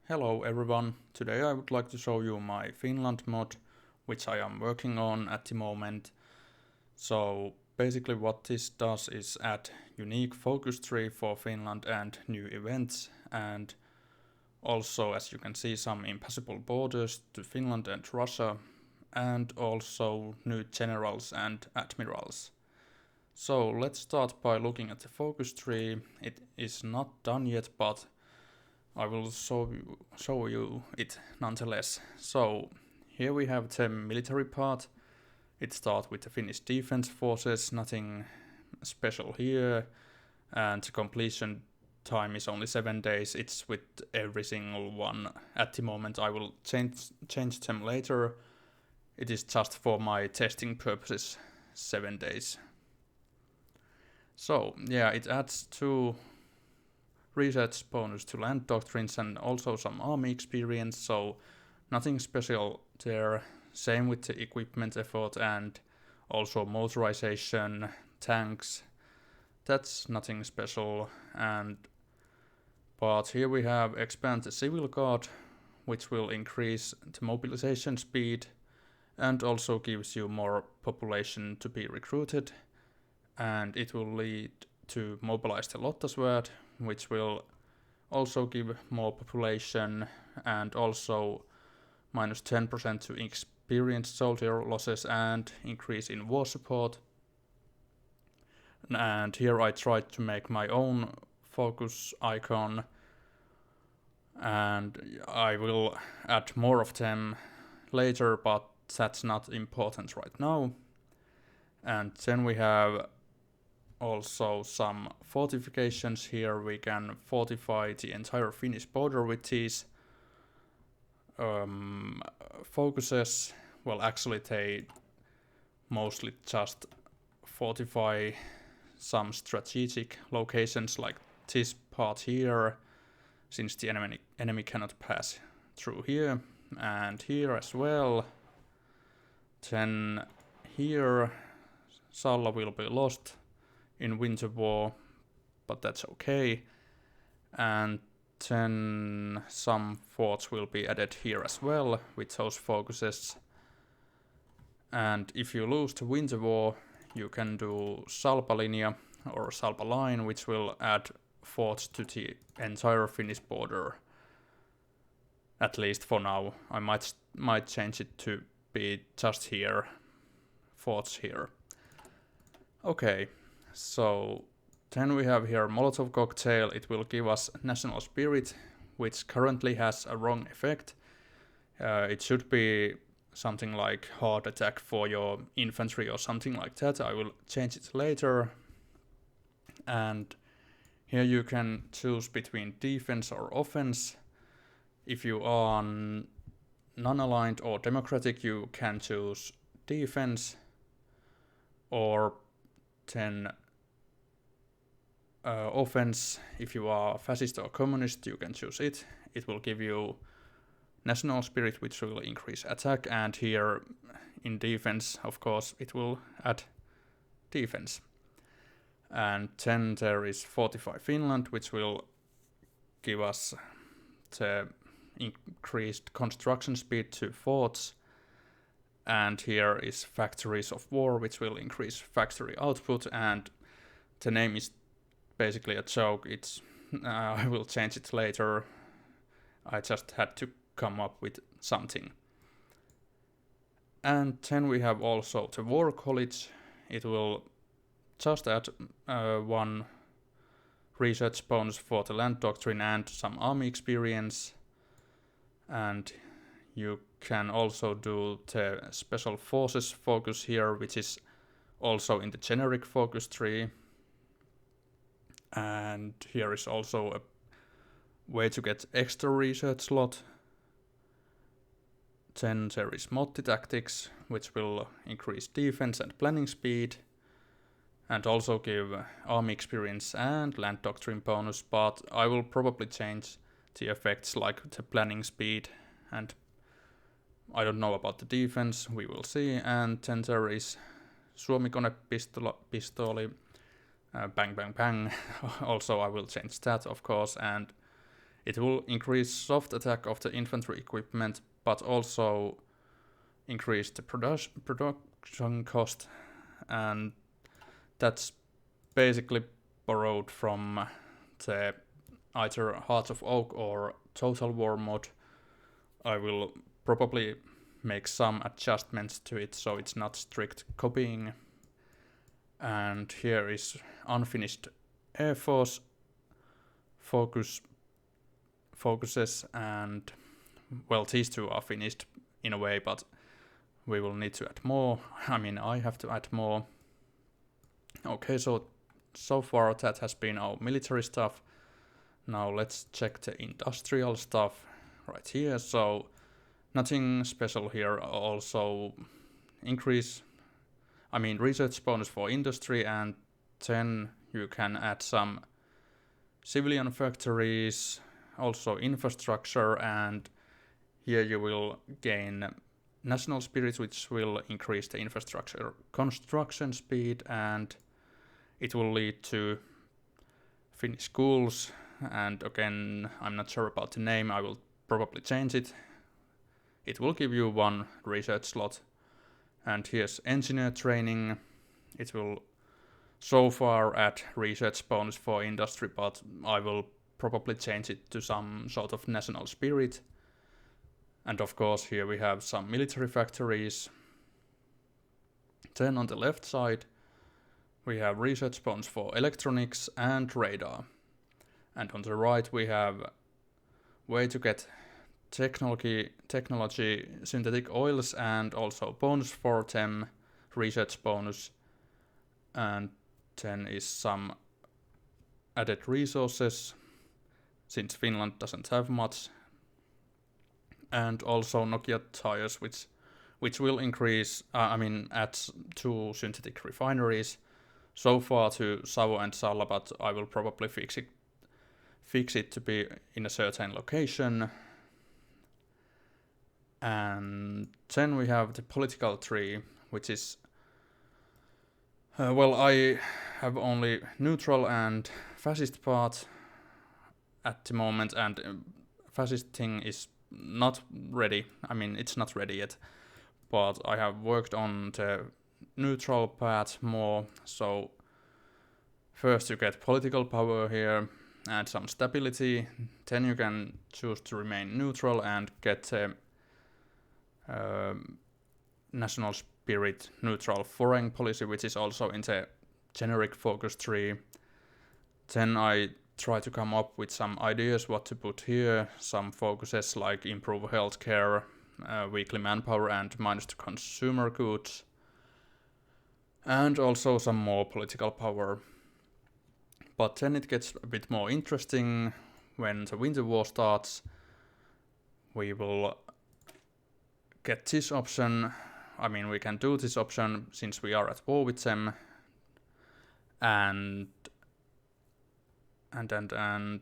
Hello everyone, today I would like to show you my Finland mod, which I am working on at the moment. So basically what this does is add unique focus tree for Finland and new events, and also, as you can see, some impassable borders to Finland and Russia, and also new generals and admirals. So let's start by looking at the focus tree. It is not done yet, but I will show you it nonetheless. So here we have the military part. It starts with the Finnish defense forces, nothing special here, and the completion time is only 7 days. It's with every single one at the moment. I will change them later. It is just for my testing purposes, 7 days. So yeah, it adds 2 research bonus to land doctrines and also some army experience, so nothing special there. Same with the equipment effort and also motorization, tanks. That's nothing special. But here we have expand the civil guard, which will increase the mobilization speed and also gives you more population to be recruited, and it will lead to mobilize the Lottasword, which will also give more population and also minus 10% to experienced soldier losses and increase in war support. And here I tried to make my own focus icon, and I will add more of them later, but that's not important right now. And then we have also some fortifications here. We can fortify the entire Finnish border with these focuses. Well, actually they mostly just fortify some strategic locations like this part here, since the enemy cannot pass through here, and here as well. Then here Salla will be lost in winter war, but that's okay. And then some forts will be added here as well with those focuses. And if you lose the winter war, you can do Salpa linea or Salpa line, which will add forts to the entire Finnish border. At least for now. I might change it to be just here, forts here. Okay. So then we have here Molotov cocktail. It will give us national spirit, which currently has a wrong effect. It should be something like hard attack for your infantry or something like that. I will change it later. And here you can choose between defense or offense. If you are non-aligned or democratic, you can choose defense, or then offense. If you are fascist or communist, you can choose it. It will give you national spirit, which will increase attack, and here in defense, of course, it will add defense. And then there is Fortify Finland, which will give us the increased construction speed to forts. And here is Factories of War, which will increase factory output, and the name is basically a joke. I will change it later. I just had to come up with something. And then we have also the War College. It will just add 1 research bonus for the land doctrine and some army experience. And you can also do the special forces focus here, which is also in the generic focus tree. And here is also a way to get extra research slot. Then there is Motti Tactics, which will increase defense and planning speed, and also give army experience and land doctrine bonus, but I will probably change the effects like the planning speed, and I don't know about the defense, we will see. And then there is Suomi Konepistooli, bang bang bang. Also I will change that, of course, and It will increase soft attack of the infantry equipment, but also increase the production cost, and that's basically borrowed from the either Heart of Oak or Total War mod. I will probably make some adjustments to it so it's not strict copying. And here is unfinished Air Force focuses, and well, these two are finished in a way, but we will need to add more. I mean, I have to add more. Okay, so far that has been our military stuff. Now let's check the industrial stuff right here. So nothing special here. Also research bonus for industry, and then you can add some civilian factories, also infrastructure, and here you will gain national spirit, which will increase the infrastructure construction speed, and it will lead to Finnish schools. And again, I'm not sure about the name, I will probably change it. It will give you one research slot. And here's engineer training. It will so far add research bonus for industry, but I will probably change it to some sort of national spirit. And of course here we have some military factories. Then on the left side we have research bonus for electronics and radar. And on the right we have way to get technology, synthetic oils, and also bonus for them, research bonus. And then is some added resources, since Finland doesn't have much. And also Nokia tires, which will increase, add 2 synthetic refineries. So far to Savo and Salla, but I will probably fix it to be in a certain location. And then we have the political tree, which is I have only neutral and fascist part at the moment, and fascist thing is not ready. I mean, it's not ready yet, but I have worked on the neutral path more. So first you get political power here and some stability, then you can choose to remain neutral and get national spirit neutral foreign policy, which is also in the generic focus tree. Then I try to come up with some ideas what to put here, some focuses like improve healthcare, weekly manpower, and minus to consumer goods, and also some more political power. But then it gets a bit more interesting when the Winter War starts. We will get this option. I mean, we can do this option since we are at war with them, and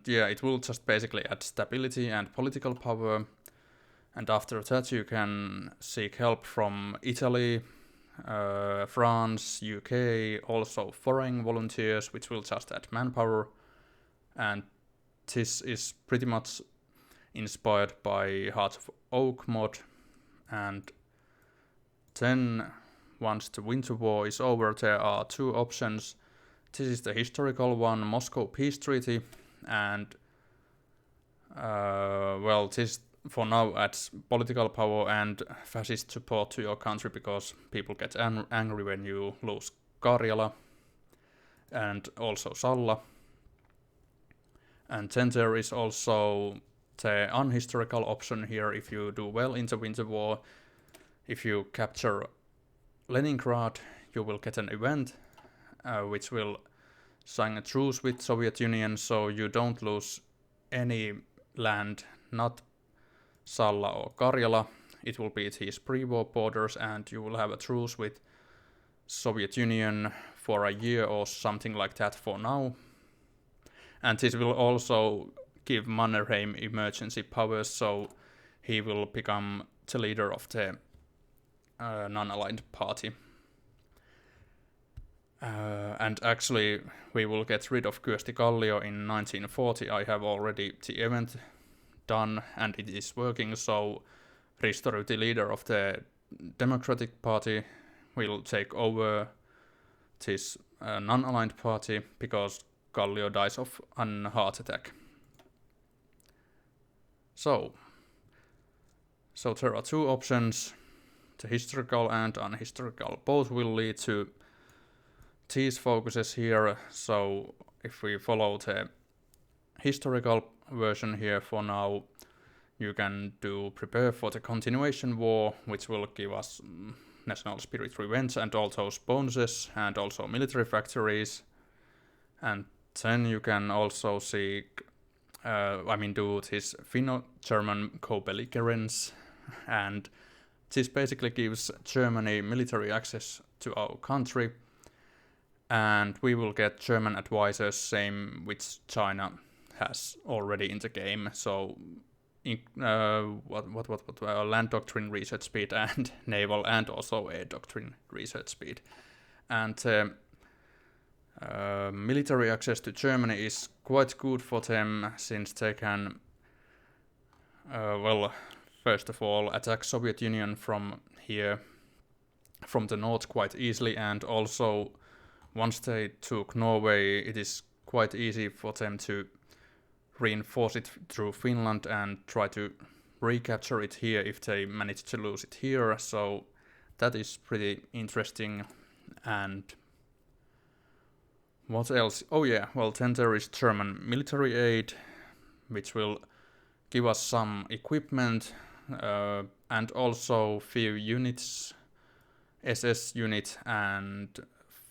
yeah, it will just basically add stability and political power. And after that you can seek help from Italy, France, UK, also foreign volunteers, which will just add manpower. And this is pretty much inspired by Heart of Oak mod. And then once the Winter War is over, there are 2 options. This is the historical one, Moscow Peace Treaty, and this for now adds political power and fascist support to your country, because people get angry when you lose Karjala and also Salla. And then there is also the unhistorical option here. If you do well in the Winter War, if you capture Leningrad, you will get an event which will sign a truce with Soviet Union, so you don't lose any land, not Salla or Karjala. It will be these pre-war borders, and you will have a truce with Soviet Union for a year or something like that for now. And this will also give Mannerheim emergency powers, so he will become the leader of the non-aligned party. And actually we will get rid of Kyösti Kallio in 1940. I have already the event done and it is working, so Ristori, the leader of the Democratic Party, will take over this non-aligned party because Kallio dies of a heart attack. So there are two options, the historical and unhistorical. Both will lead to these focuses here, so if we follow the historical version here for now, you can do prepare for the continuation war, which will give us national spirit revenge and all those bonuses and also military factories. And then you can also seek, do this Finno-German co-belligerence, and this basically gives Germany military access to our country, and we will get German advisors, same which China has already in the game. So land doctrine research speed and naval and also air doctrine research speed. And military access to Germany is quite good for them, since they can, first of all, attack Soviet Union from here, from the north quite easily, and also once they took Norway, it is quite easy for them to reinforce it through Finland and try to recapture it here if they manage to lose it here. So that is pretty interesting. And what else? Oh yeah, well, then there is German military aid, which will give us some equipment and also few units, SS unit and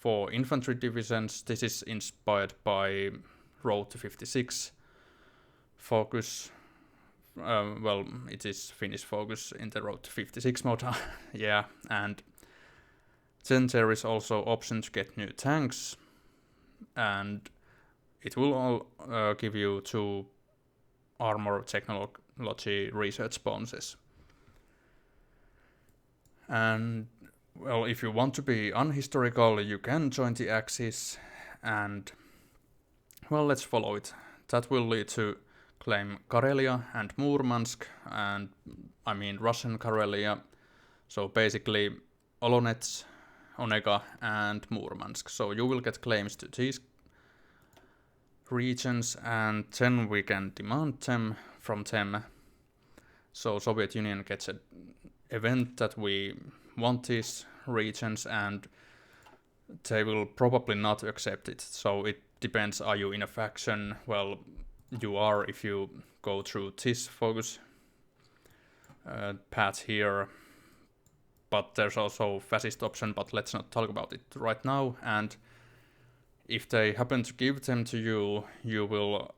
4 infantry divisions. This is inspired by Road to 56 focus. It is Finnish focus in the Road to 56 mode. Yeah, and then there is also option to get new tanks, and it will all give you 2 armor technology research bonuses. And well, if you want to be unhistorical, you can join the Axis, and well, let's follow it. That will lead to claim Karelia and Murmansk, and I mean Russian Karelia. So basically Olonets, Onega and Murmansk. So you will get claims to these regions, and then we can demand them from them. So Soviet Union gets an event that we want these regions, and they will probably not accept it. So it depends, are you in a faction? Well, you are if you go through this focus path here, but there's also fascist option, but let's not talk about it right now. And if they happen to give them to you, you will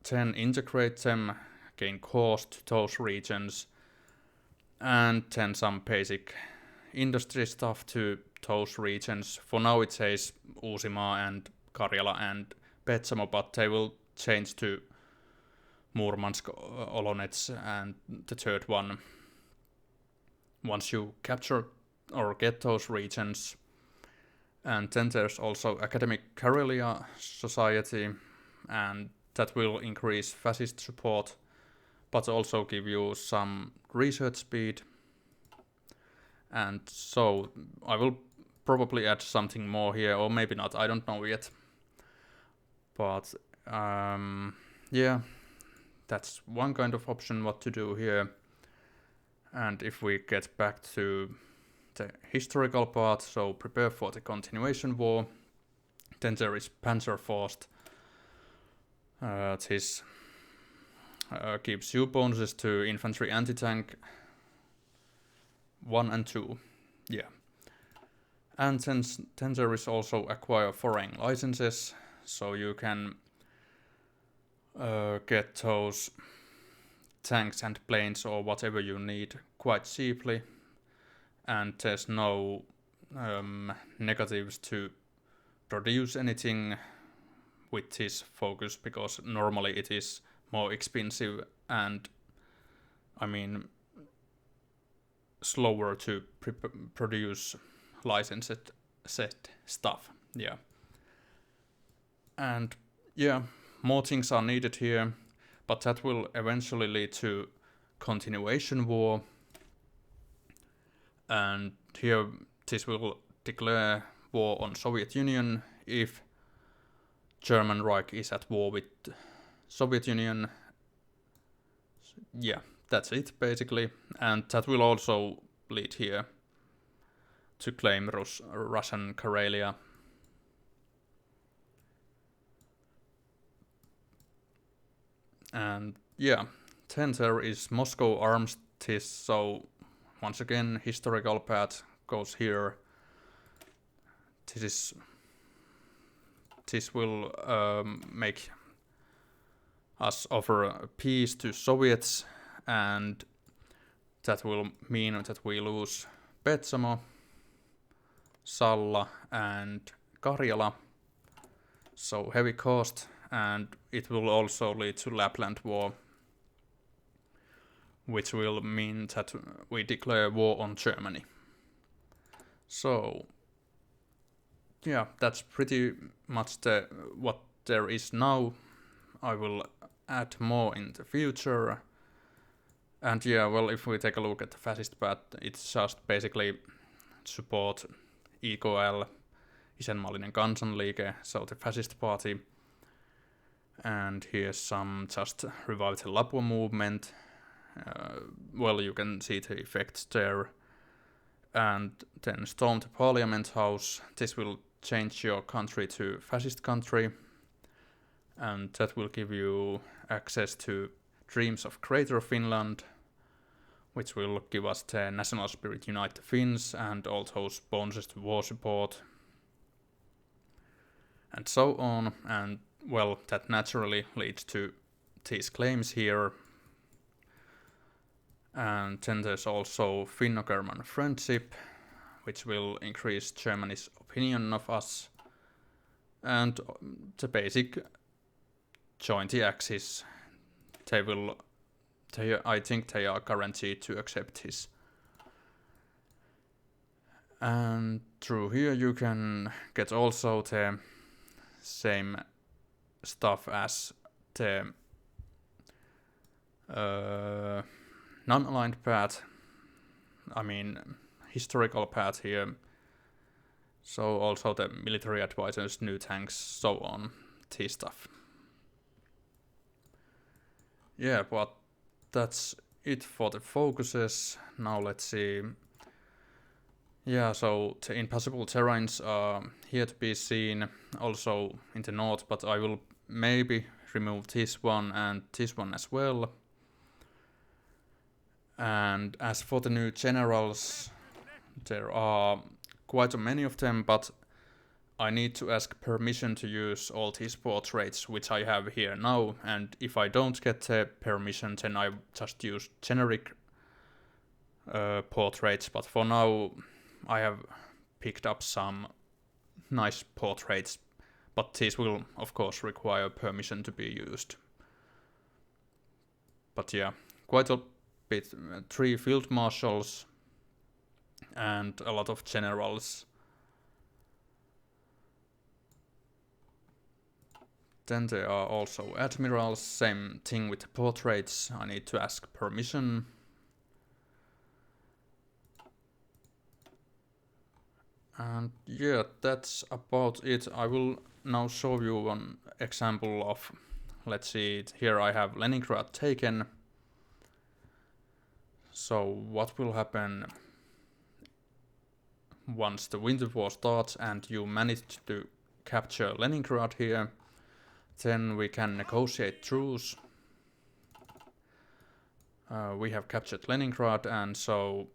then integrate them, gain cost to those regions, and then some basic industry stuff to those regions. For now it says Uusimaa and Karjala and Petsamo, but they will change to Murmansk, Olonets and the third one once you capture or get those regions. And then there's also Academic Karelia Society, and that will increase fascist support, but also give you some research speed. And so I will probably add something more here, or maybe not, I don't know yet. But yeah, that's one kind of option what to do here. And if we get back to the historical part, so prepare for the continuation war, then there is Panzerfaust. This gives you bonuses to infantry anti-tank 1 and 2. Yeah. And then there is also acquire foreign licenses, so you can get those tanks and planes or whatever you need quite cheaply, and there's no negatives to produce anything with this focus, because normally it is more expensive and I mean slower to produce licensed set stuff. Yeah. And yeah, more things are needed here, but that will eventually lead to continuation war. And here this will declare war on Soviet Union if German Reich is at war with Soviet Union. Yeah, that's it basically. And that will also lead here to claim Russian Karelia. And yeah, then there is Moscow Armistice, so once again historical path goes here. This will make us offer peace to Soviets, and that will mean that we lose Petsamo, Salla and Karjala, so heavy cost, and it will also lead to Lapland war, which will mean that we declare war on Germany. So yeah, that's pretty much what there is now. I will add more in the future. And yeah, well, if we take a look at the fascist path, it's just basically support IKL, Isänmaallinen Kansanliike, so the fascist party. And here's some just revive the Lapua movement. Well, you can see the effects there. And then storm the parliament house. This will change your country to fascist country. And that will give you access to Dreams of Greater Finland, which will give us the national spirit Unite the Finns and all those bonuses to war support. And so on. And well, that naturally leads to these claims here. And then there's also Finno-German friendship, which will increase Germany's opinion of us. And the basic join the Axis. I think they are guaranteed to accept this. And through here you can get also the same stuff as the non-aligned path. I mean, historical path here. So also the military advisors, new tanks, so on, this stuff. Yeah, but that's it for the focuses. Now let's see. Yeah, so the impassable terrains are here to be seen, also in the north, but I will maybe remove this one and this one as well. And as for the new generals, there are quite many of them, but I need to ask permission to use all these portraits which I have here now, and if I don't get the permission, then I just use generic portraits, but for now I have picked up some nice portraits, but these will of course require permission to be used. But yeah, quite a bit, 3 field marshals and a lot of generals. Then there are also admirals, same thing with the portraits, I need to ask permission. And yeah, that's about it. I will now show you an example of, let's see, here I have Leningrad taken. So what will happen once the winter war starts and you manage to capture Leningrad here? Then we can negotiate truce. We have captured Leningrad, and so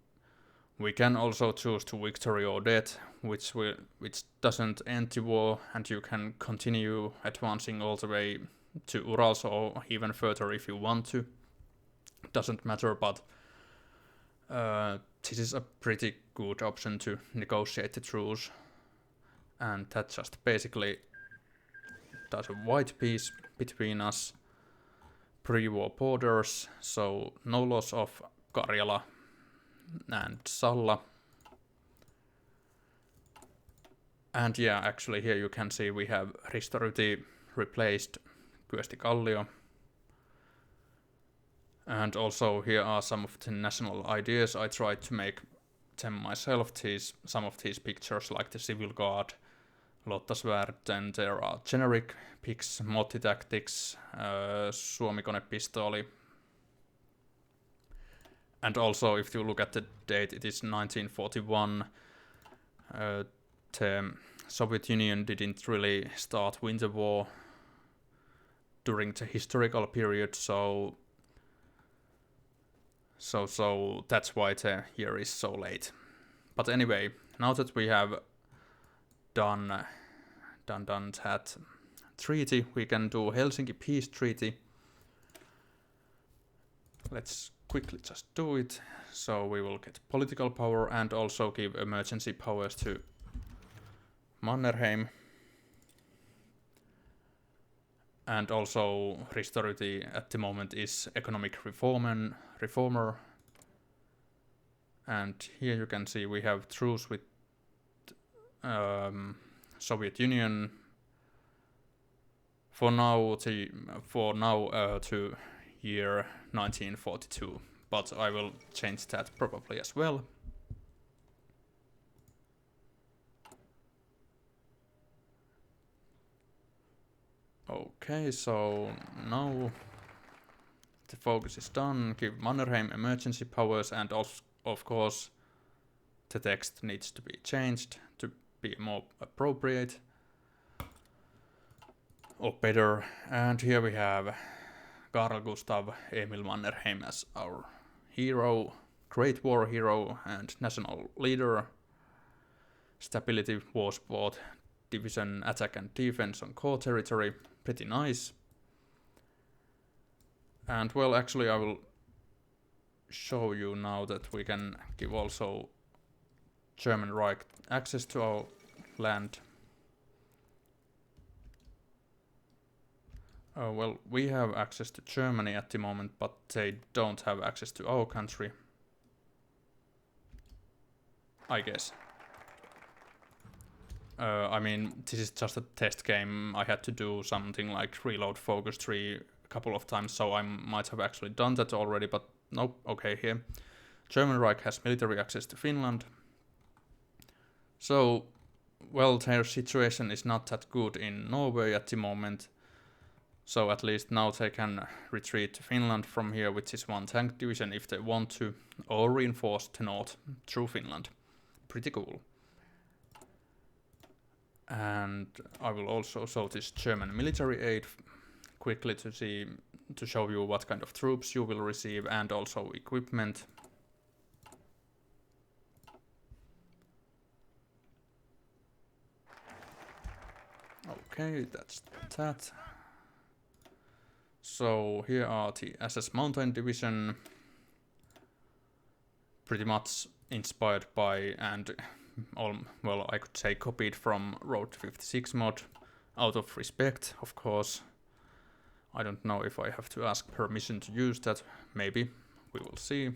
we can also choose to victory or death, which doesn't end the war, and you can continue advancing all the way to Urals or even further if you want to. Doesn't matter, but this is a pretty good option to negotiate the truce, and that just basically does a white peace between us, pre-war borders, so no loss of Karjala and Salla. And yeah, actually here you can see we have Ristoryti replaced Kyösti Kallio. And also here are some of the national ideas. I tried to make them myself, some of these pictures, like the Civil Guard, Lottasvärd, and there are generic pics, multi-tactics, Suomi konepistooli. And also, if you look at the date, it is 1941. The Soviet Union didn't really start Winter War during the historical period, so that's why the year is so late. But anyway, now that we have done that treaty, we can do Helsinki Peace Treaty. Let's quickly just do it. So we will get political power and also give emergency powers to Mannerheim. And also Ristoryti at the moment is economic reformer. And here you can see we have truce with Soviet Union for now to year 1942. But I will change that probably as well. Okay, so now the focus is done. Give Mannerheim emergency powers, and of course the text needs to be changed to be more appropriate or better. And here we have Carl Gustav Emil Mannerheim as our hero, great war hero and national leader. Stability war sport, division attack and defense on core territory, pretty nice. And well, actually I will show you now that we can give also German Reich access to our land. Well, we have access to Germany at the moment, but they don't have access to our country, I guess. I mean, this is just a test game. I had to do something like reload focus tree a couple of times, so I might have actually done that already, but nope. Okay, here. German Reich has military access to Finland. So, well, their situation is not that good in Norway at the moment. So at least now they can retreat to Finland from here, which is one tank division if they want to, or reinforce the north through Finland. Pretty cool. And I will also show this German military aid quickly to show you what kind of troops you will receive and also equipment. Okay, that's that. So here are the SS Mountain Division, pretty much inspired by and well, I could say copied from Road 56 mod, out of respect, of course. I don't know if I have to ask permission to use that, maybe, we will see.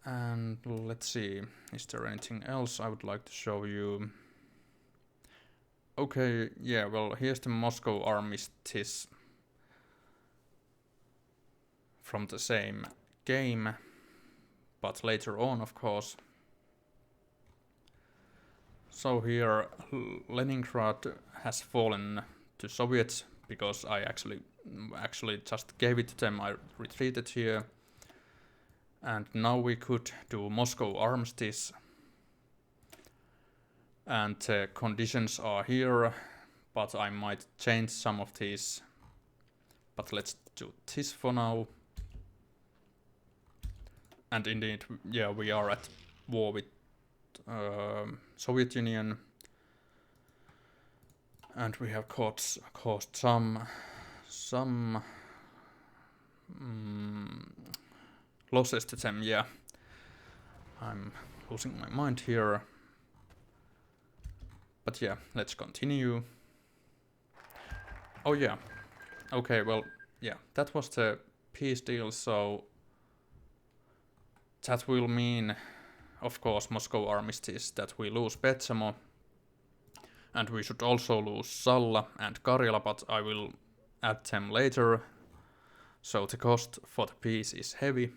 And let's see, is there anything else I would like to show you? Okay, yeah, well, here's the Moscow Armistice from the same game, but later on, of course. So here, Leningrad has fallen to Soviets because I actually just gave it to them. I retreated here, and now we could do Moscow Armistice. And the conditions are here, but I might change some of these. But let's do this for now. And indeed, yeah, we are at war with Soviet Union. And we have caused some losses to them, yeah. I'm losing my mind here. But yeah, let's continue. Oh yeah. Okay, well, yeah, that was the peace deal, so that will mean, of course, Moscow Armistice, that we lose Petsamo, and we should also lose Salla and Karjala, but I will add them later. So the cost for the peace is heavy.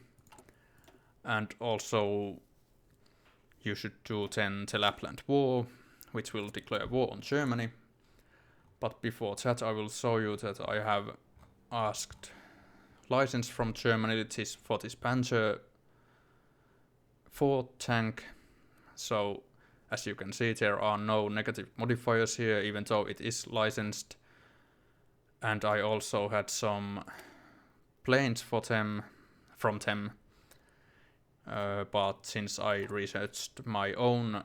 And also you should do then the Lapland War, which will declare war on Germany. But before that I will show you that I have asked license from Germany for this Panzer IV tank. So as you can see, there are no negative modifiers here, even though it is licensed. And I also had some planes from them. But since I researched my own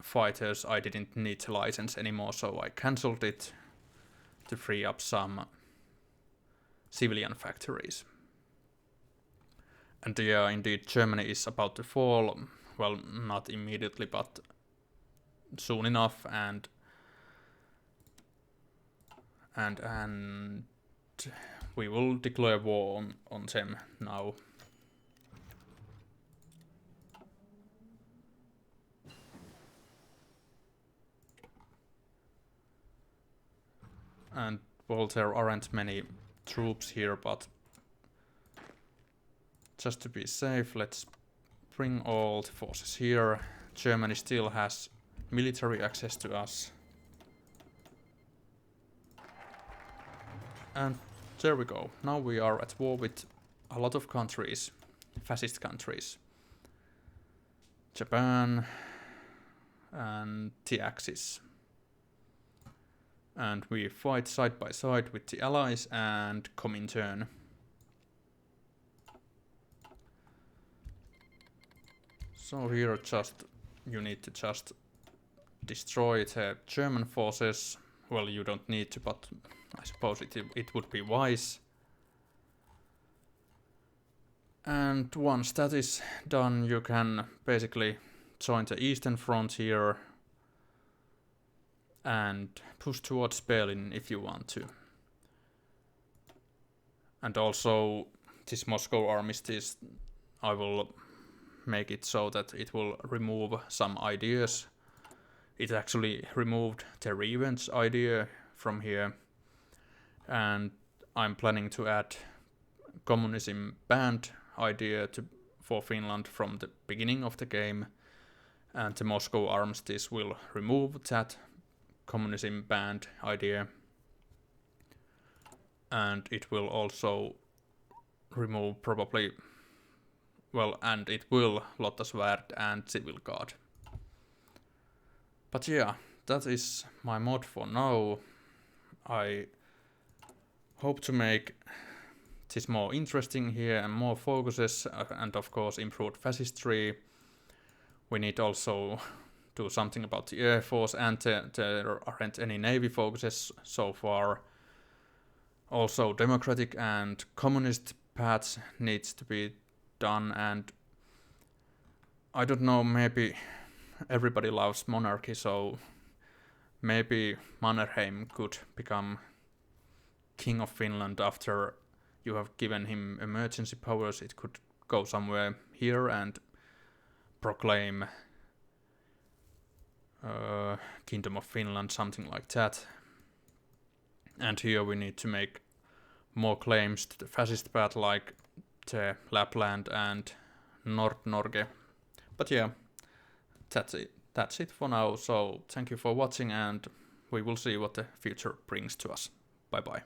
fighters, I didn't need the license anymore, so I cancelled it to free up some civilian factories. And yeah, indeed, Germany is about to fall. Well, not immediately, but soon enough, and we will declare war on them now. And well, there aren't many troops here, but just to be safe, let's bring all the forces here. Germany still has military access to us. And there we go. Now we are at war with a lot of countries, fascist countries. Japan and the Axis. And we fight side by side with the Allies and Comintern. So here you need to just destroy the German forces. Well, you don't need to, but I suppose it would be wise. And once that is done, you can basically join the Eastern Frontier and push towards Berlin if you want to. And also this Moscow Armistice, I will make it so that it will remove some ideas. It actually removed the revenge idea from here, and I'm planning to add communism banned idea for Finland from the beginning of the game, and the Moscow Armistice will remove that communism banned idea, and it will also remove probably, well, and it will Lottasvärd and Civil Guard. But yeah, that is my mod for now. I hope to make this more interesting here and more focuses, and of course improved fascistry. We need also do something about the Air Force, and there aren't any Navy focuses so far. Also democratic and communist paths needs to be done, and I don't know, maybe everybody loves monarchy, so maybe Mannerheim could become king of Finland after you have given him emergency powers. It could go somewhere here and proclaim Kingdom of Finland, something like that. And here we need to make more claims to the fascist path, like the Lapland and Nord-Norge. But yeah, that's it for now. So thank you for watching, and we will see what the future brings to us. Bye bye.